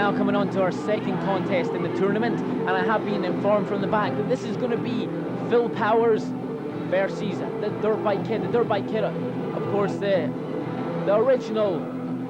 now coming on to our second contest in the tournament, and I have been informed from the back that this is going to be Phil Powers versus the Dirtbike Kid. The Dirtbike Kid, of course, the original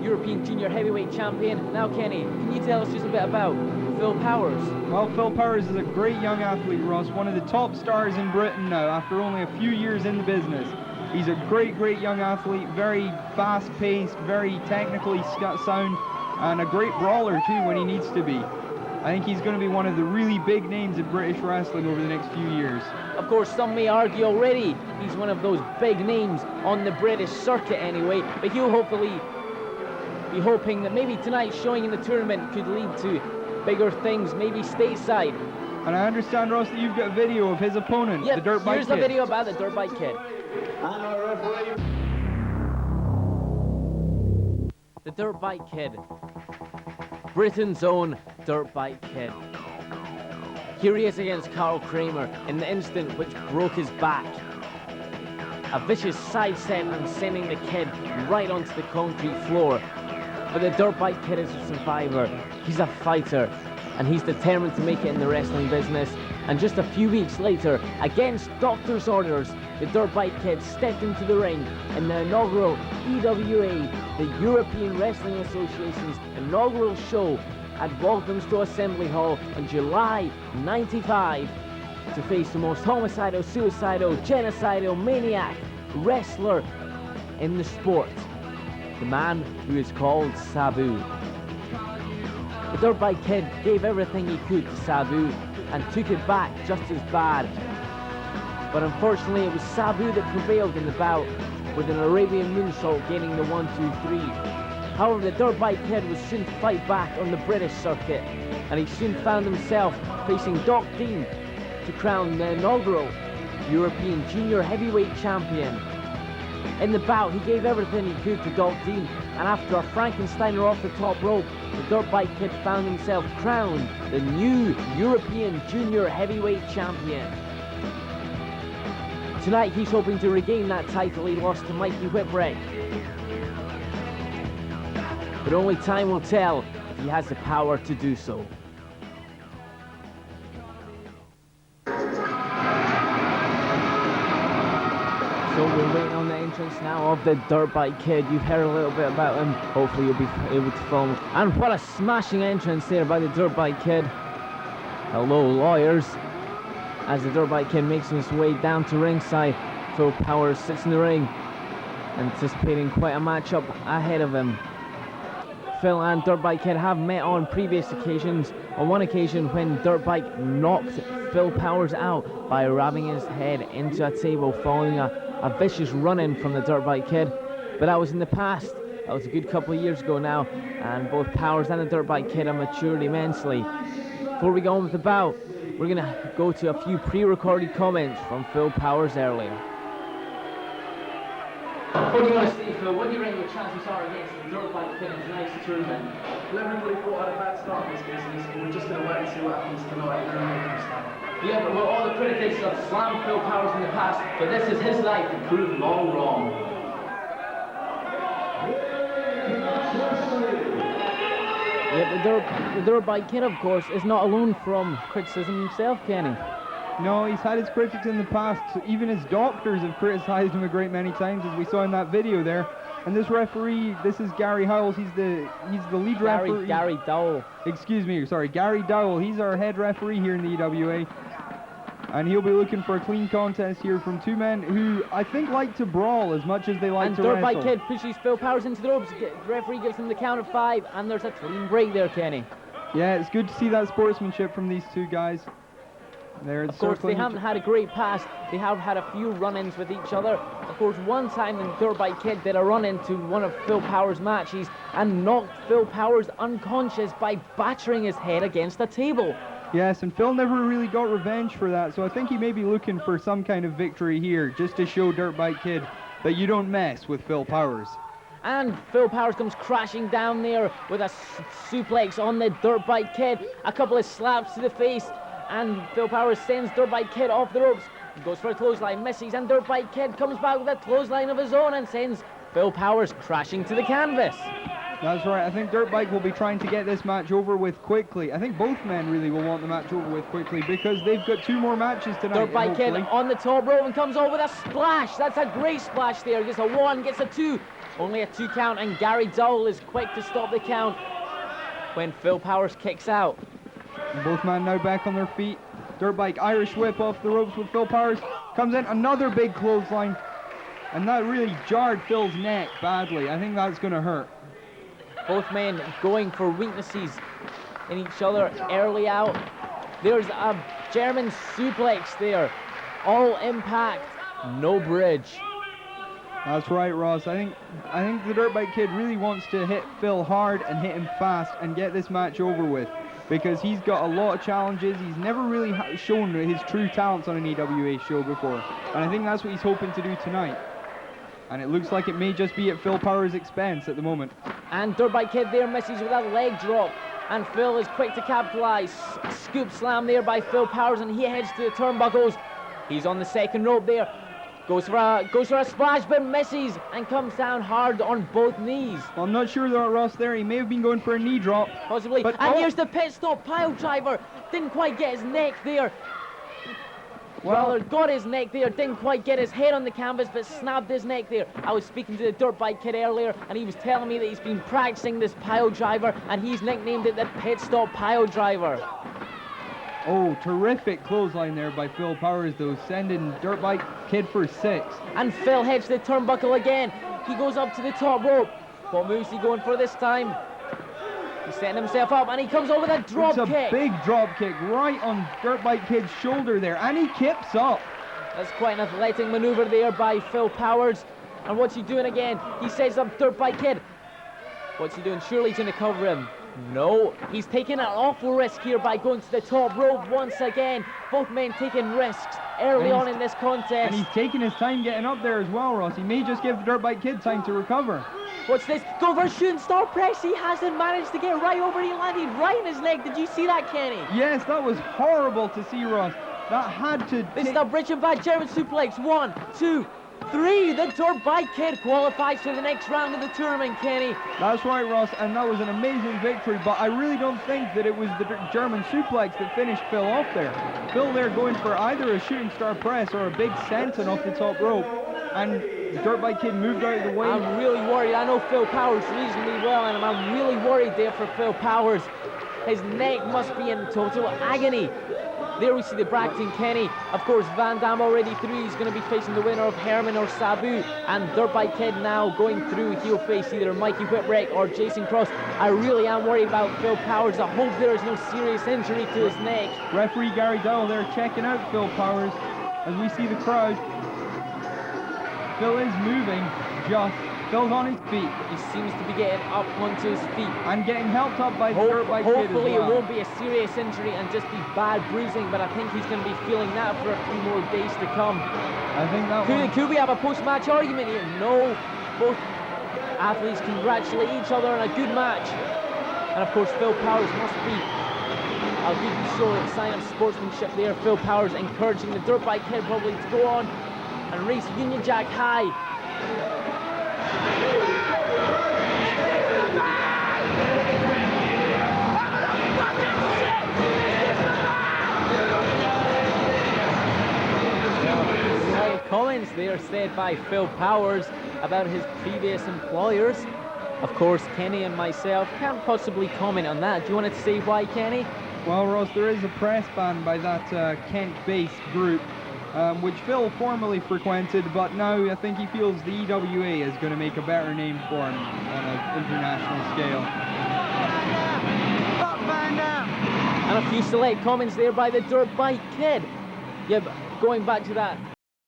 European Junior Heavyweight Champion. Now, Kenny, can you tell us just a bit about Phil Powers? Well, Phil Powers is a great young athlete, Ross, one of the top stars in Britain now after only a few years in the business. He's a great young athlete, very fast-paced, very technically sound, and a great brawler too when he needs to be. I think he's going to be one of the really big names in British wrestling over the next few years. Of course, some may argue already he's one of those big names on the British circuit anyway, but he'll hopefully be hoping that maybe tonight's showing in the tournament could lead to bigger things, maybe stateside. And I understand, Ross, that you've got a video of his opponent, yep, the Dirtbike Kid. Here's the video about the Dirtbike Kid. The Dirtbike Kid. Britain's own Dirtbike Kid. Here he is against Carl Kramer in the instant which broke his back. A vicious sidestep and sending the Kid right onto the concrete floor. But the Dirtbike Kid is a survivor. He's a fighter, and he's determined to make it in the wrestling business. And just a few weeks later, against doctor's orders, the Dirtbike Kid stepped into the ring in the inaugural EWA, the European Wrestling Association's inaugural show at Walthamstow Assembly Hall in July '95 to face the most homicidal, suicidal, genocidal, maniac wrestler in the sport, the man who is called Sabu. The Dirtbike Kid gave everything he could to Sabu and took it back just as bad. But unfortunately it was Sabu that prevailed in the bout with an Arabian moonsault gaining the 1-2-3. However, the Dirtbike Kid was soon to fight back on the British circuit, and he soon found himself facing Doc Dean to crown the inaugural European Junior Heavyweight Champion. In the bout, he gave everything he could to Doc Dean, and after a Frankensteiner off the top rope, the Dirtbike Kid found himself crowned the new European Junior Heavyweight Champion. Tonight, he's hoping to regain that title he lost to Mikey Whipwreck. But only time will tell if he has the power to do so. So we're waiting on the entrance now of the Dirtbike Kid. You've heard a little bit about him. Hopefully you'll be able to film. And what a smashing entrance there by the Dirtbike Kid. Hello, lawyers. As the Dirtbike Kid makes his way down to ringside, Phil Powers sits in the ring, anticipating quite a matchup ahead of him. Phil and Dirtbike Kid have met on previous occasions. On one occasion when Dirtbike knocked Phil Powers out by ramming his head into a table following a vicious run-in from the Dirtbike Kid. But that was in the past. That was a good couple of years ago now, and both Powers and the Dirtbike Kid have matured immensely. Before we go on with the bout, we're going to go to a few pre-recorded comments from Phil Powers earlier. What do you want to say, Phil? What do you reckon your chances are against the Dirtbike Kid in tonight's tournament? Well, everybody thought I had a bad start in this business, but we're just going to wait and see what happens tonight. Yeah, but well, all the critics have slammed Phil Powers in the past, but this is his night to prove them all wrong. Yeah, the Dirtbike Kid, of course, is not alone from criticism himself, Kenny. No, he's had his critics in the past. So even his doctors have criticised him a great many times, as we saw in that video there. And this referee, this is Gary Howells. He's the lead referee. Gary Dowell. Excuse me, sorry, Gary Dowell. He's our head referee here in the EWA. And he'll be looking for a clean contest here from two men who I think like to brawl as much as they like to wrestle. And Dirtbike Kid pushes Phil Powers into the ropes. The referee gives him the count of 5, and there's a clean break there, Kenny. Yeah, it's good to see that sportsmanship from these two guys. Of course, they haven't had a great past. They have had a few run-ins with each other. Of course, one time the Dirtbike Kid did a run into one of Phil Powers' matches and knocked Phil Powers unconscious by battering his head against a table. Yes, and Phil never really got revenge for that, so I think he may be looking for some kind of victory here, just to show Dirtbike Kid that you don't mess with Phil Powers. And Phil Powers comes crashing down there with a suplex on the Dirtbike Kid, a couple of slaps to the face, and Phil Powers sends Dirtbike Kid off the ropes. He goes for a clothesline, misses, and Dirtbike Kid comes back with a clothesline of his own and sends Phil Powers crashing to the canvas. That's right. I think Dirtbike will be trying to get this match over with quickly. I think both men really will want the match over with quickly because they've got 2 more matches tonight. Dirtbike Kid on the top rope and comes over with a splash. That's a great splash there. Gets a 1, gets a 2. Only a 2 count, and Gary Dowell is quick to stop the count when Phil Powers kicks out. And both men now back on their feet. Dirtbike Irish whip off the ropes with Phil Powers. Comes in, another big clothesline. And that really jarred Phil's neck badly. I think that's going to hurt. Both men going for weaknesses in each other early out. There's a German suplex there. All impact, no bridge. That's right, Ross. I think the Dirtbike Kid really wants to hit Phil hard and hit him fast and get this match over with, because he's got a lot of challenges. He's never really shown his true talents on an EWA show before, and I think that's what he's hoping to do tonight. And it looks like it may just be at Phil Powers' expense at the moment. And Dirtbike Kid there misses with a leg drop, and Phil is quick to capitalize. Scoop slam there by Phil Powers, and he heads to the turnbuckles. He's on the second rope there. Goes for a splash, but misses and comes down hard on both knees. Well, I'm not sure about Ross there. He may have been going for a knee drop. Possibly. But, and here's the pit stop pile driver. Didn't quite get his neck there. Well, got his neck there, didn't quite get his head on the canvas, but snapped his neck there. I was speaking to the Dirtbike Kid earlier, and he was telling me that he's been practicing this pile driver, and he's nicknamed it the pit stop pile driver. oh, terrific clothesline there by Phil Powers, though, sending Dirtbike Kid for 6. And Phil heads to the turnbuckle again. He goes up to the top rope. What move's he going for this time? He's setting himself up, and he comes over with a drop kick. It's a big drop kick right on Dirtbike Kid's shoulder there, and he kips up. That's quite an athletic maneuver there by Phil Powers. And what's he doing again? He sets up Dirtbike Kid. What's he doing? Surely he's going to cover him. No, he's taking an awful risk here by going to the top rope once again. Both men taking risks early on in this contest. And he's taking his time getting up there as well, Ross. He may just give the Dirtbike Kid time to recover. What's this? Go for a shooting star press. He hasn't managed to get right over. He landed right in his neck. Did you see that, Kenny? Yes, that was horrible to see, Ross. That had to... This is the bridge and back German suplex. 1, 2, 3. The Dirtbike Kid qualifies for the next round of the tournament, Kenny. That's right, Ross, and that was an amazing victory, but I really don't think that it was the German suplex that finished Phil off there. Phil there going for either a shooting star press or a big senton off the top rope, and the Dirtbike Kid moved out of the way. I'm really worried. I know Phil Powers reasonably well, and I'm really worried there for Phil Powers. His neck must be in total agony. There we see the bracketing, Kenny. Of course, Van Damme already through. He's going to be facing the winner of Herman or Sabu. And Dirtbike Kid now going through. He'll face either Mikey Whipwreck or Jason Cross. I really am worried about Phil Powers. I hope there is no serious injury to his neck. Referee Gary Dowell there checking out Phil Powers as we see the crowd. Phil is moving just. Phil's on his feet. He seems to be getting up onto his feet. And getting helped up by the Dirtbike Kid as well. Hopefully it won't be a serious injury and just be bad bruising, but I think he's going to be feeling that for a few more days to come. I think that Could we have a post-match argument here? No. Both athletes congratulate each other on a good match. And of course Phil Powers must be a good sign of sportsmanship there. Phil Powers encouraging the Dirtbike Kid probably to go on and race Union Jack high. Comments there said by Phil Powers about his previous employers. Of course, Kenny and myself can't possibly comment on that. Do you want to say why, Kenny? Well, Ross, there is a press ban by that Kent-based group, which Phil formerly frequented, but now I think he feels the EWA is going to make a better name for him on an international scale. And a few select comments there by the Dirtbike Kid. Yeah, but going back to that